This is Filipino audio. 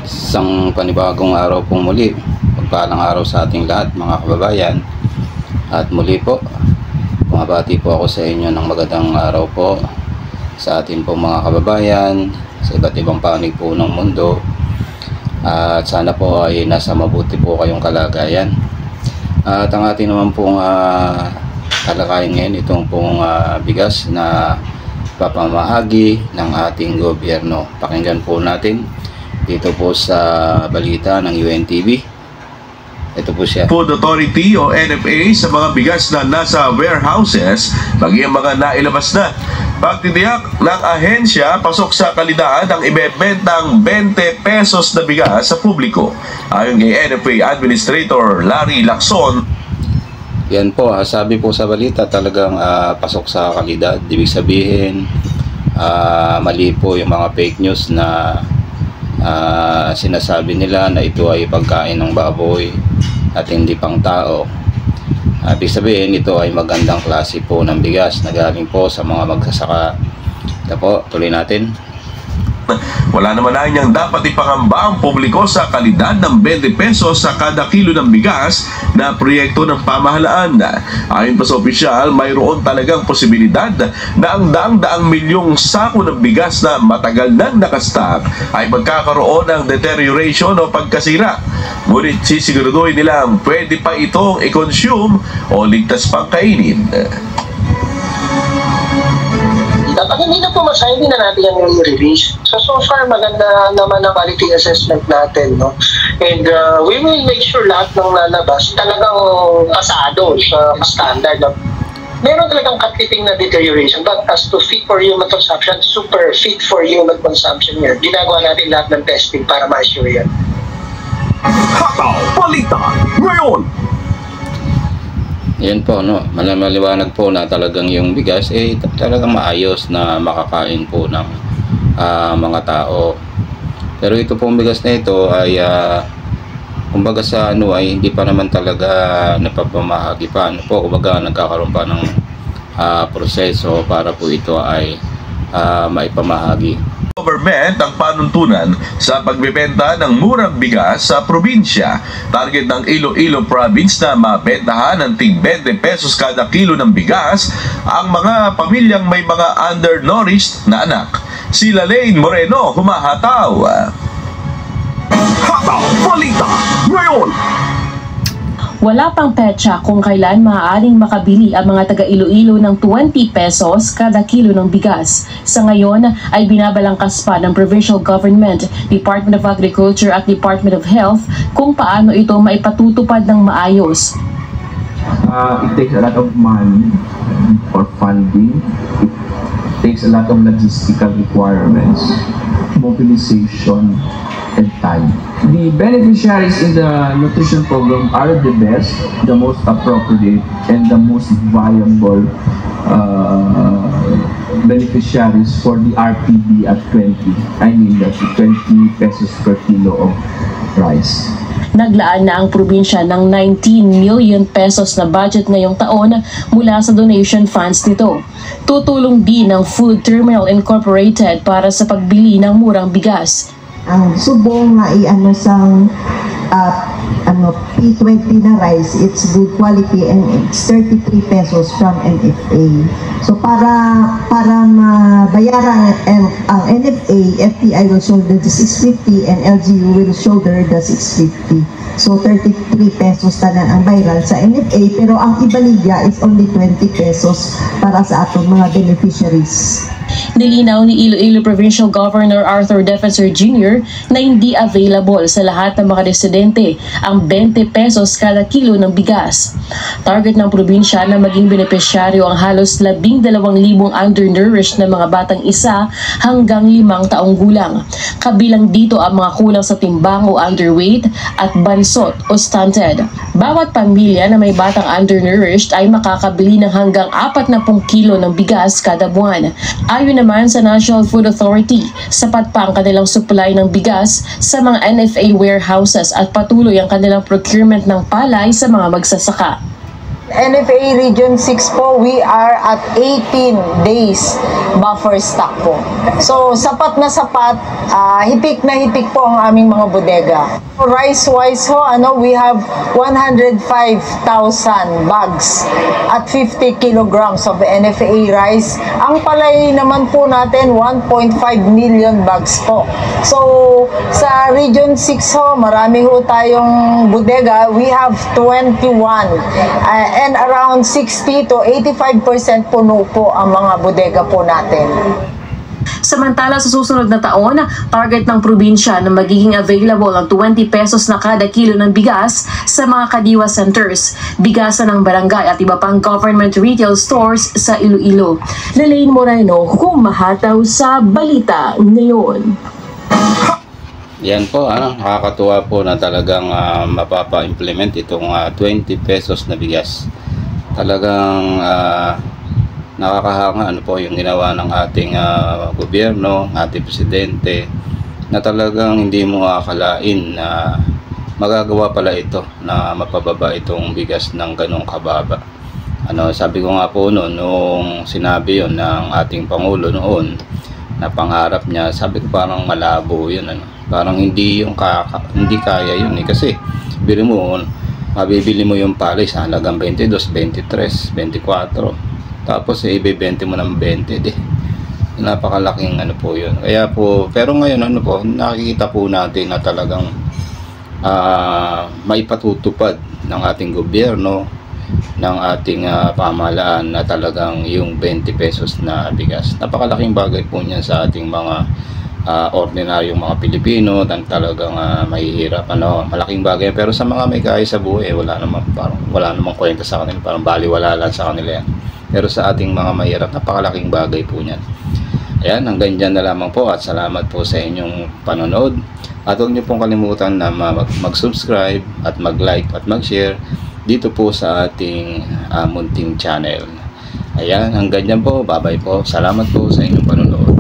Isang panibagong araw pong muli. Pagpalang araw sa ating lahat mga kababayan. At muli po, bumabati po ako sa inyo ng magandang araw po sa ating pong mga kababayan sa iba't ibang panig po ng mundo. At sana po ay nasa mabuti po kayong kalagayan. At ang ating naman pong kalakayan ngayon, itong pong bigas na papamahagi ng ating gobyerno. Pakinggan po natin dito po sa balita ng UNTV. Ito po siya. Food Authority o NFA sa mga bigas na nasa warehouses, maging mga nailabas na. Pagtitiyak ng ahensya, pasok sa kalidad ang ibebentang 20 pesos na bigas sa publiko. Ayon kay NFA Administrator Larry Lacson. Yan po, sabi po sa balita talagang pasok sa kalidad. Ibig sabihin, mali po yung mga fake news na sinasabi nila na ito ay pagkain ng baboy at hindi pang tao. Ibig sabihin, ito ay magandang klase po ng bigas na galing po sa mga magsasaka. Ito po, tuloy natin. Wala naman na niyang dapat ipangamba ang publiko sa kalidad ng 20 pesos sa kada kilo ng bigas na proyekto ng pamahalaan. Ayon pa sa opisyal, mayroon talagang posibilidad na ang daang-daang milyong sako ng bigas na matagal nang nakastock ay magkakaroon ng deterioration o pagkasira. Ngunit sisiguraduhin nilang pwede pa itong i-consume o ligtas pang kainin. Dapat hindi na pumasaya, hindi na natin yung release. So far, maganda naman ang quality assessment natin, no? And we will make sure lahat ng lalabas talagang pasado sa standard. No? Meron talagang katiting na deterioration, but as to fit for human consumption, super fit for human consumption yan. Ginagawa natin lahat ng testing para ma-assure yan. Hataw Balita ngayon! Yan po, no, maliwanag po na talagang yung bigas talagang maayos na makakain po ng mga tao. Pero ito pong bigas na ito ay kumbaga sa ay hindi pa naman talaga napapamahagi pa. Kumbaga nagkakaroon pa ng proseso para po ito ay maipamahagi. Government ang panuntunan sa pagbebenta ng murang bigas sa probinsya. Target ng Iloilo Province na mabentahan ng tig 20 pesos kada kilo ng bigas ang mga pamilyang may mga undernourished na anak. Si Lalaine Moreno humahataw. Hataw Balita ngayon! Wala pang petsa kung kailan maaaring makabili ang mga taga-Iloilo ng 20 pesos kada kilo ng bigas. Sa ngayon ay binabalangkas pa ng Provincial Government, Department of Agriculture at Department of Health kung paano ito maipatutupad ng maayos. It takes a lot of money for funding. It takes a lot of logistical requirements, mobilization, and time. The beneficiaries in the nutrition program are the best, the most appropriate, and the most viable beneficiaries for the RPD at 20. I mean that's 20 pesos per kilo of rice. Naglaan na ang probinsya ng 19 million pesos na budget ngayong taon mula sa donation funds nito. Tutulong din ng Food Terminal Incorporated para sa pagbili ng murang bigas. Ang subong nga i-ano sang P20 na rice, it's good quality and it's 33 pesos from NFA. So para mabayaran ang NFA, FTI will shoulder the 650 and LGU will shoulder the 650. So 33 pesos tanan ang bayaran sa NFA, pero ang ibaligya is only 20 pesos para sa atong mga beneficiaries. Nilinaw ni Iloilo Provincial Governor Arthur Defensor Jr. na hindi available sa lahat ng mga residente ang 20 pesos kada kilo ng bigas. Target ng probinsya na maging benepisyaryo ang halos 12,000 undernourished na mga batang 1 hanggang 5 taong gulang. Kabilang dito ang mga kulang sa timbang o underweight at bansot o stunted. Bawat pamilya na may batang undernourished ay makakabili ng hanggang 40 kilo ng bigas kada buwan. Ayon naman sa National Food Authority, sapat pa ang kanilang supply ng bigas sa mga NFA warehouses at patuloy ang kanilang procurement ng palay sa mga magsasaka. NFA Region 6 po, we are at 18 days buffer stock po. So, sapat na sapat, hitik na hitik po ang aming mga bodega. Rice-wise ho, we have 105,000 bags at 50 kilograms of NFA rice. Ang palay naman po natin, 1.5 million bags po. So, sa Region 6 ho, marami ho tayong bodega. We have 21 and around 60 to 85% puno po ang mga bodega po natin. Samantala, sa susunod na taon, target ng probinsya na magiging available ang 20 pesos na kada kilo ng bigas sa mga kadiwa centers, bigasan ng barangay at iba pang government retail stores sa Iloilo. Lelaine Moreno, humahataw sa balita ngayon. Yan po, nakakatuwa po na talagang mapapa-implement itong 20 pesos na bigas. Talagang nakakahanga po yung ginawa ng ating gobyerno, ating presidente, na talagang hindi mo akalain na magagawa pala ito na mapababa itong bigas ng ganong kababa. Sabi ko nga po noon, nung sinabi yon ng ating Pangulo noon, na pangarap niya, sabi ko parang malabo yun, parang hindi kaya yun kasi bili mo, mabibili mo yung palis halagang 22, 23, 24, tapos ibebente mo ng 20, napakalaking po yun. Kaya po, pero ngayon nakikita po natin na talagang may patutupad ng ating gobyerno, ng ating pamahalaan na talagang yung 20 pesos na bigas. Napakalaking bagay po niyan sa ating mga ordinaryong mga Pilipino na talagang mahihirap. Malaking bagay. Pero sa mga may kaya sa buhay, wala namang kwenta sa kanila. Parang baliwala lang sa kanila yan. Pero sa ating mga mahirap, napakalaking bagay po niyan. Ayan, hanggang dyan na lamang po at salamat po sa inyong panonood. At huwag niyo pong kalimutan na mag-subscribe at mag-like at mag-share dito po sa ating munting channel. Ayan, hanggang dyan po. Bye-bye po. Salamat po sa inyong panonood.